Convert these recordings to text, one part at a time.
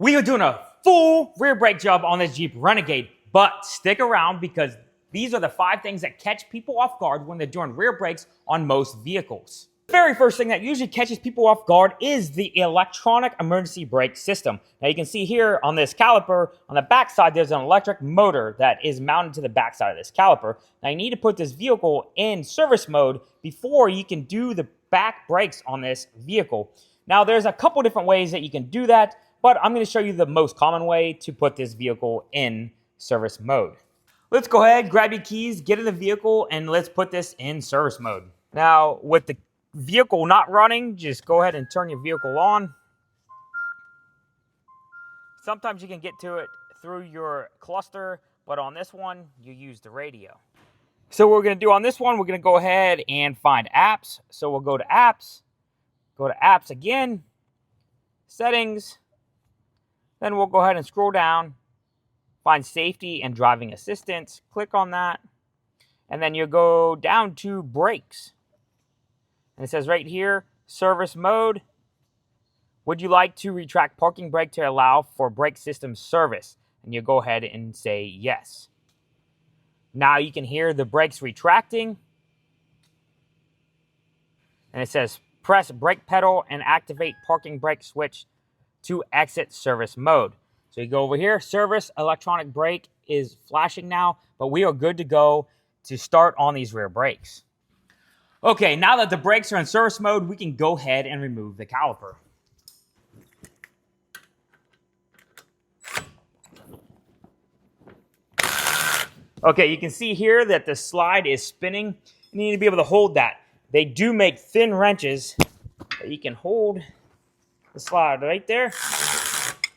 We are doing a full rear brake job on this Jeep Renegade, but stick around because these are the 5 things that catch people off guard when they're doing rear brakes on most vehicles. The very first thing that usually catches people off guard is the electronic emergency brake system. Now you can see here on this caliper, on the back side, there's an electric motor that is mounted to the back side of this caliper. Now you need to put this vehicle in service mode before you can do the back brakes on this vehicle. Now there's a couple different ways that you can do that, but I'm going to show you the most common way to put this vehicle in service mode. Let's go ahead, grab your keys, get in the vehicle, and let's put this in service mode. Now, with the vehicle not running, just go ahead and turn your vehicle on. Sometimes you can get to it through your cluster, but on this one, you use the radio. So what we're going to do on this one, we're going to go ahead and find apps. So we'll go to apps again, settings, then we'll go ahead and scroll down, find safety and driving assistance, click on that, and then you'll go down to brakes. And it says right here, service mode. Would you like to retract parking brake to allow for brake system service? And you go ahead and say yes. Now you can hear the brakes retracting. And it says press brake pedal and activate parking brake switch to exit service mode. So you go over here, service electronic brake is flashing now, but we are good to go to start on these rear brakes. Okay, now that the brakes are in service mode, we can go ahead and remove the caliper. Okay, you can see here that the slide is spinning. You need to be able to hold that. They do make thin wrenches that you can hold the slide right there.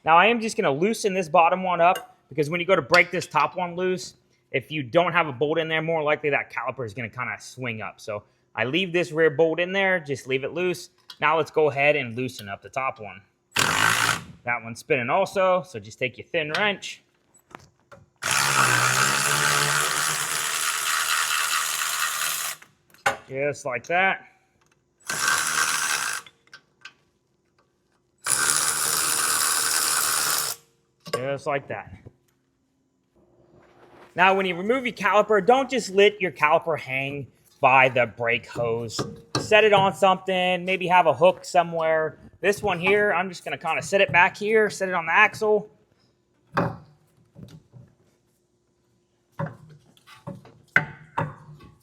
Now I am just going to loosen this bottom one up because when you go to break this top one loose, if you don't have a bolt in there, more likely that caliper is going to kind of swing up. So I leave this rear bolt in there, just leave it loose. Now let's go ahead and loosen up the top one. That one's spinning also, so just take your thin wrench. Just like that. Just like that. Now, when you remove your caliper, don't just let your caliper hang by the brake hose. Set it on something, maybe have a hook somewhere. This one here, I'm just going to kind of set it back here, set it on the axle.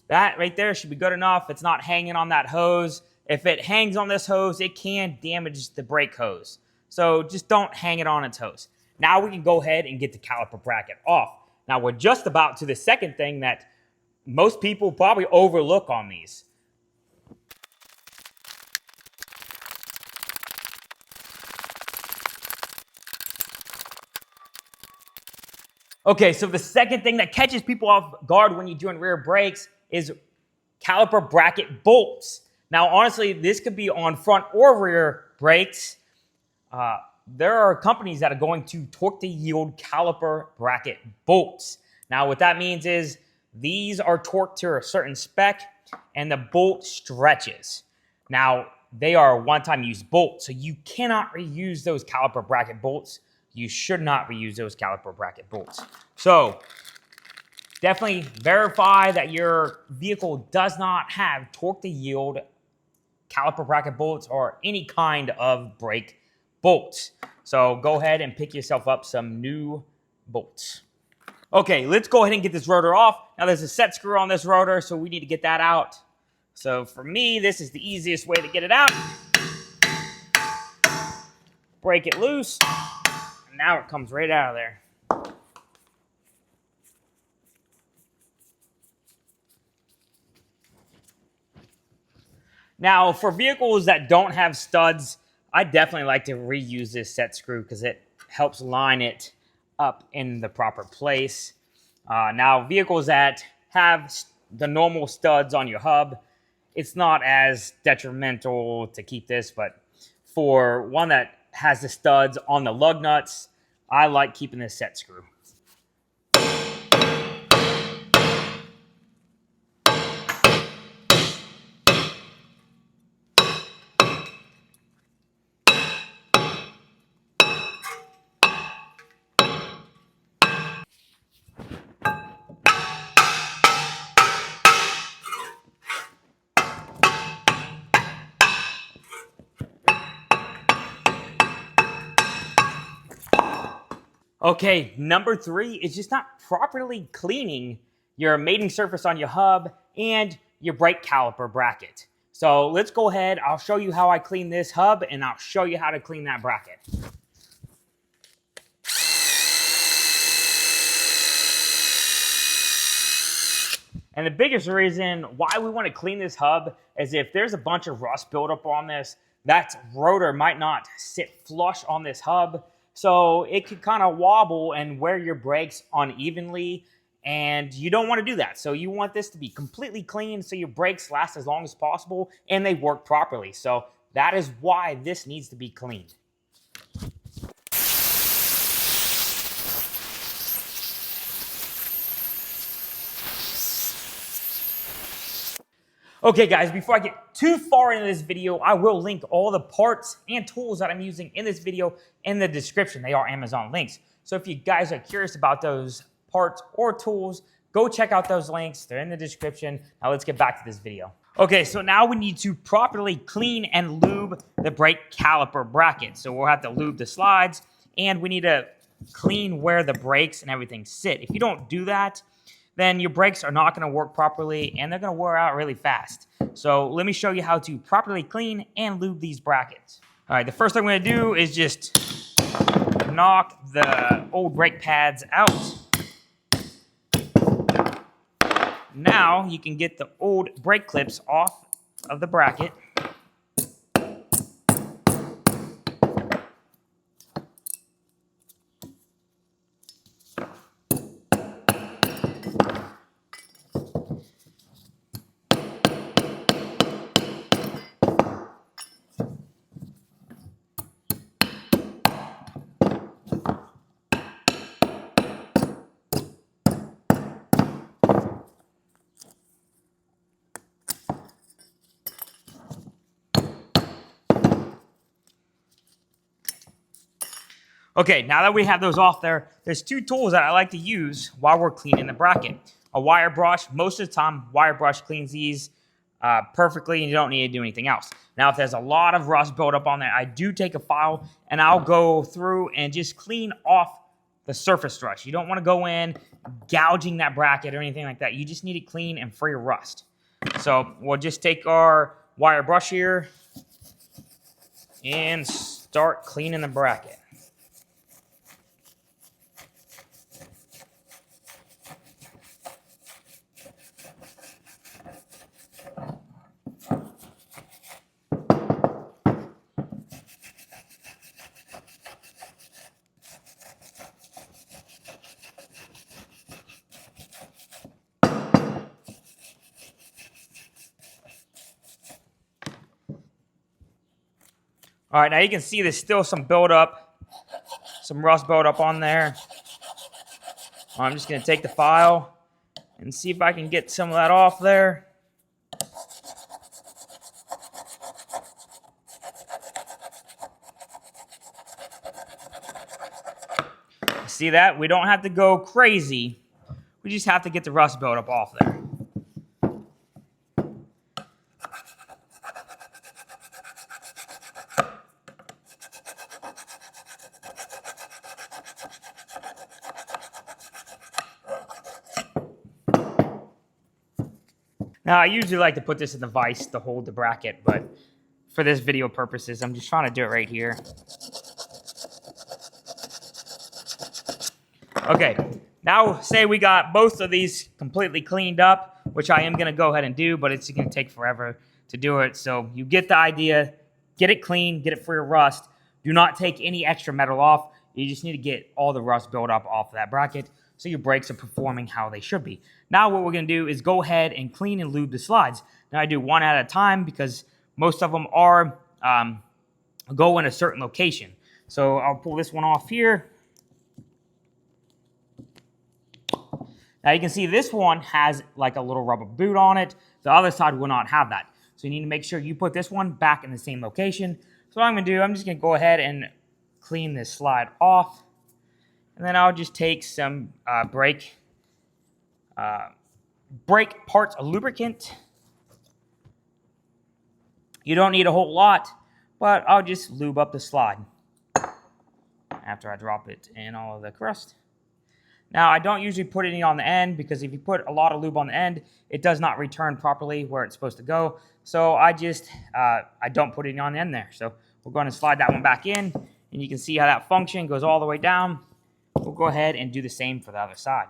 That right there should be good enough. It's not hanging on that hose. If it hangs on this hose, it can damage the brake hose. So just don't hang it on its hose. Now we can go ahead and get the caliper bracket off. Now we're just about to the second thing that most people probably overlook on these. Okay, so the second thing that catches people off guard when you're doing rear brakes is caliper bracket bolts. Now, honestly, this could be on front or rear brakes. There are companies that are going to torque to yield caliper bracket bolts. Now, what that means is these are torqued to a certain spec and the bolt stretches. Now, they are one-time use bolts, so you cannot reuse those caliper bracket bolts. You should not reuse those caliper bracket bolts. So definitely verify that your vehicle does not have torque to yield caliper bracket bolts or any kind of brake bolts. So go ahead and pick yourself up some new bolts. Okay, let's go ahead and get this rotor off. Now there's a set screw on this rotor, so we need to get that out. So for me, this is the easiest way to get it out. Break it loose. And now it comes right out of there. Now, for vehicles that don't have studs, I definitely like to reuse this set screw because it helps line it up in the proper place. Now, vehicles that have the normal studs on your hub, it's not as detrimental to keep this, but for one that has the studs on the lug nuts, I like keeping this set screw. Okay, number 3 is just not properly cleaning your mating surface on your hub and your brake caliper bracket. So let's go ahead. I'll show you how I clean this hub, and I'll show you how to clean that bracket. And the biggest reason why we want to clean this hub is if there's a bunch of rust buildup on this, that rotor might not sit flush on this hub. So it could kind of wobble and wear your brakes unevenly, and you don't want to do that. So you want this to be completely clean so your brakes last as long as possible and they work properly. So that is why this needs to be cleaned. Okay guys, before I get too far into this video, I will link all the parts and tools that I'm using in this video in the description. They are Amazon links. So if you guys are curious about those parts or tools, go check out those links. They're in the description. Now let's get back to this video. Okay, so now we need to properly clean and lube the brake caliper bracket. So we'll have to lube the slides, and we need to clean where the brakes and everything sit. If you don't do that, then your brakes are not going to work properly and they're going to wear out really fast. So let me show you how to properly clean and lube these brackets. All right, the first thing I'm going to do is just knock the old brake pads out. Now you can get the old brake clips off of the bracket. Okay, now that we have those off there, there's 2 tools that I like to use while we're cleaning the bracket. A wire brush. Most of the time, wire brush cleans these perfectly and you don't need to do anything else. Now, if there's a lot of rust buildup on there, I do take a file and I'll go through and just clean off the surface rust. You don't want to go in gouging that bracket or anything like that. You just need it clean and free of rust. So we'll just take our wire brush here and start cleaning the bracket. All right, now you can see there's still some buildup, some rust buildup on there. I'm just going to take the file and see if I can get some of that off there. See that? We don't have to go crazy. We just have to get the rust buildup off there. Now, I usually like to put this in the vise to hold the bracket, but for this video purposes, I'm just trying to do it right here. Okay, now say we got both of these completely cleaned up, which I am going to go ahead and do, but it's going to take forever to do it. So you get the idea. Get it clean, get it free of rust. Do not take any extra metal off. You just need to get all the rust buildup off of that bracket so your brakes are performing how they should be. Now what we're going to do is go ahead and clean and lube the slides. Now I do one at a time because most of them are go in a certain location. So I'll pull this one off here. Now you can see this one has like a little rubber boot on it. The other side will not have that. So you need to make sure you put this one back in the same location. So what I'm going to do, I'm just going to go ahead and clean this slide off. And then I'll just take some brake parts of lubricant. You don't need a whole lot, but I'll just lube up the slide. after I drop it in all of the crust. Now, I don't usually put any on the end because if you put a lot of lube on the end, it does not return properly where it's supposed to go. So I don't put any on the end there. So we're going to slide that one back in, and you can see how that function goes all the way down. We'll go ahead and do the same for the other side.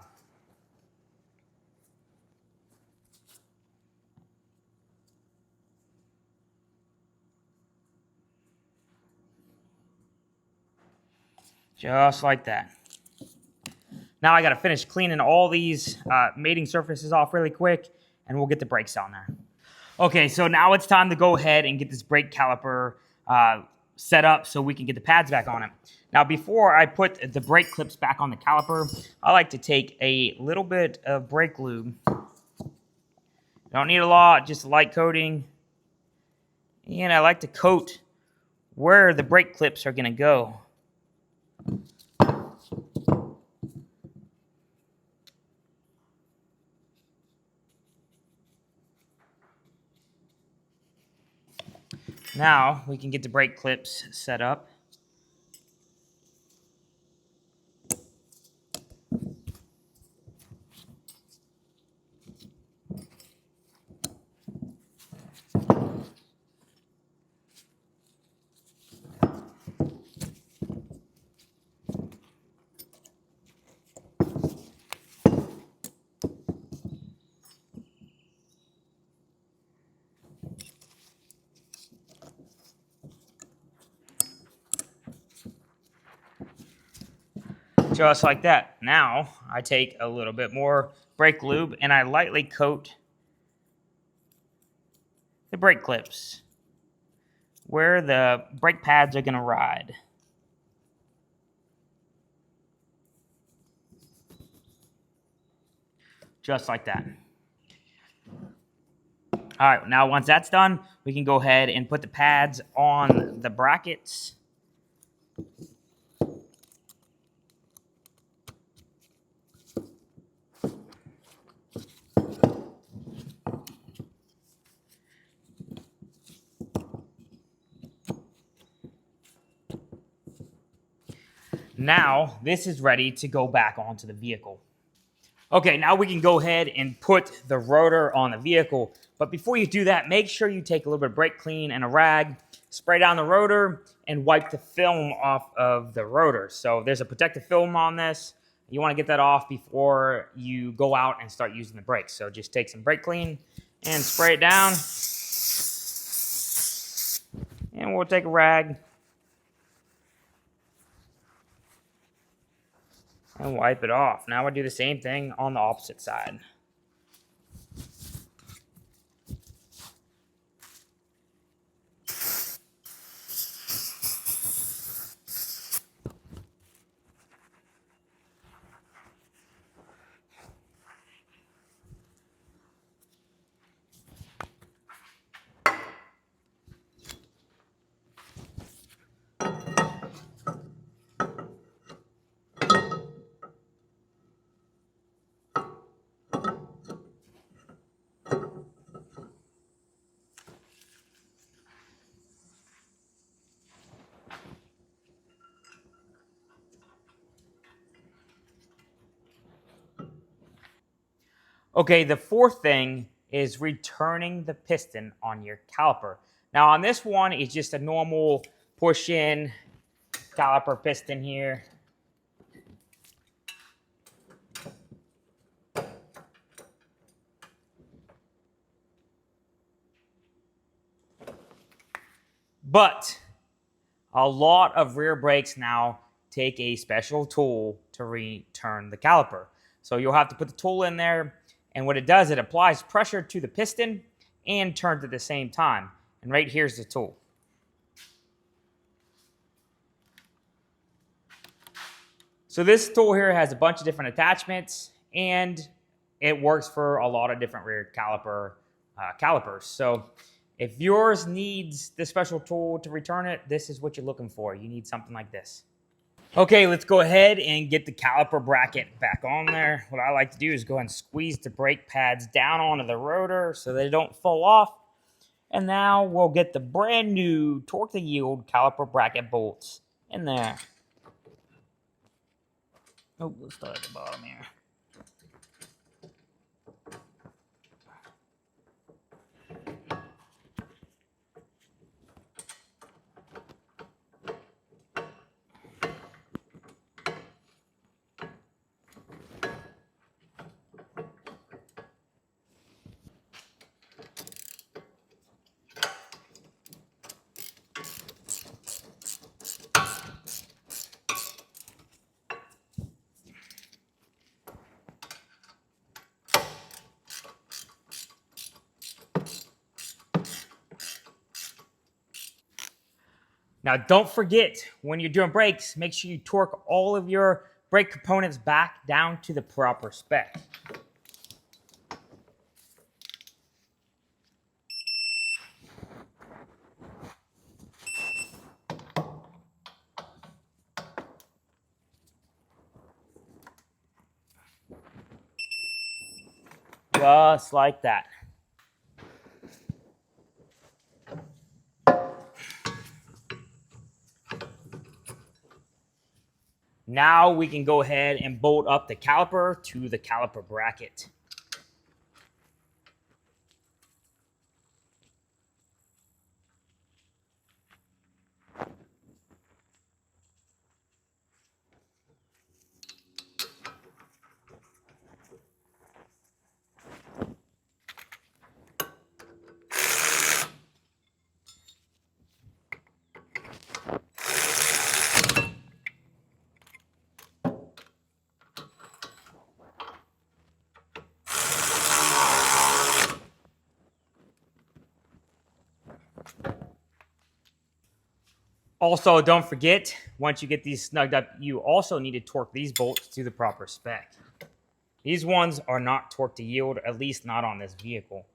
Just like that. Now I got to finish cleaning all these mating surfaces off really quick, and we'll get the brakes on there. Okay, so now it's time to go ahead and get this brake caliper set up so we can get the pads back on it. Now, before I put the brake clips back on the caliper, I like to take a little bit of brake lube. Don't need a lot, just a light coating. And I like to coat where the brake clips are going to go. Now we can get the brake clips set up. Just like that. Now I take a little bit more brake lube and I lightly coat the brake clips where the brake pads are going to ride. Just like that. All right, now once that's done, we can go ahead and put the pads on the brackets. Now, this is ready to go back onto the vehicle. Okay, now we can go ahead and put the rotor on the vehicle. But before you do that, make sure you take a little bit of brake clean and a rag, spray down the rotor, and wipe the film off of the rotor. So there's a protective film on this. You want to get that off before you go out and start using the brakes. So just take some brake clean and spray it down. And we'll take a rag and wipe it off. Now we'll do the same thing on the opposite side. Okay, the fourth thing is returning the piston on your caliper. Now on this one, it's just a normal push-in caliper piston here. But a lot of rear brakes now take a special tool to return the caliper. So you'll have to put the tool in there, and what it does, it applies pressure to the piston and turns at the same time. And right here's the tool. So this tool here has a bunch of different attachments, and it works for a lot of different rear calipers. So if yours needs this special tool to return it, this is what you're looking for. You need something like this. Okay, let's go ahead and get the caliper bracket back on there. What I like to do is go ahead and squeeze the brake pads down onto the rotor so they don't fall off. And now we'll get the brand new torque to yield caliper bracket bolts in there. Oh, let's start at the bottom here. Now, don't forget, when you're doing brakes, make sure you torque all of your brake components back down to the proper spec. Just like that. Now we can go ahead and bolt up the caliper to the caliper bracket. Also, don't forget, once you get these snugged up, you also need to torque these bolts to the proper spec. These ones are not torqued to yield, at least not on this vehicle.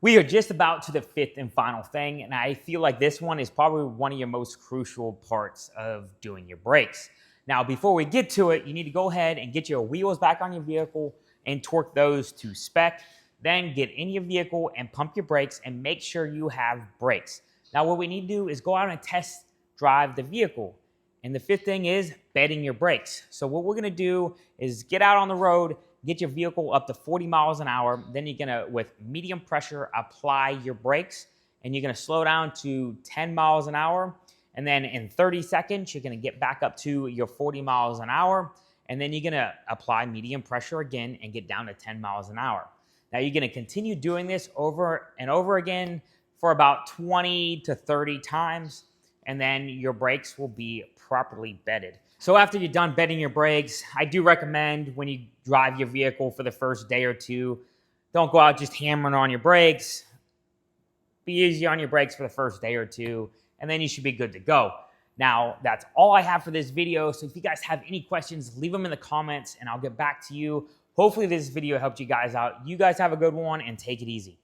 We are just about to the fifth and final thing, and I feel like this one is probably one of your most crucial parts of doing your brakes. Now, before we get to it, you need to go ahead and get your wheels back on your vehicle and torque those to spec. Then get in your vehicle and pump your brakes and make sure you have brakes. Now, what we need to do is go out and test drive the vehicle. And the fifth thing is bedding your brakes. So what we're gonna do is get out on the road, get your vehicle up to 40 miles an hour. Then you're gonna, with medium pressure, apply your brakes, and you're gonna slow down to 10 miles an hour. And then in 30 seconds, you're gonna get back up to your 40 miles an hour. And then you're gonna apply medium pressure again and get down to 10 miles an hour. Now you're gonna continue doing this over and over again for about 20 to 30 times, and then your brakes will be properly bedded. So after you're done bedding your brakes, I do recommend when you drive your vehicle for the first day or two, don't go out just hammering on your brakes. Be easy on your brakes for the first day or two, and then you should be good to go. Now, that's all I have for this video. So if you guys have any questions, leave them in the comments and I'll get back to you. Hopefully this video helped you guys out. You guys have a good one and take it easy.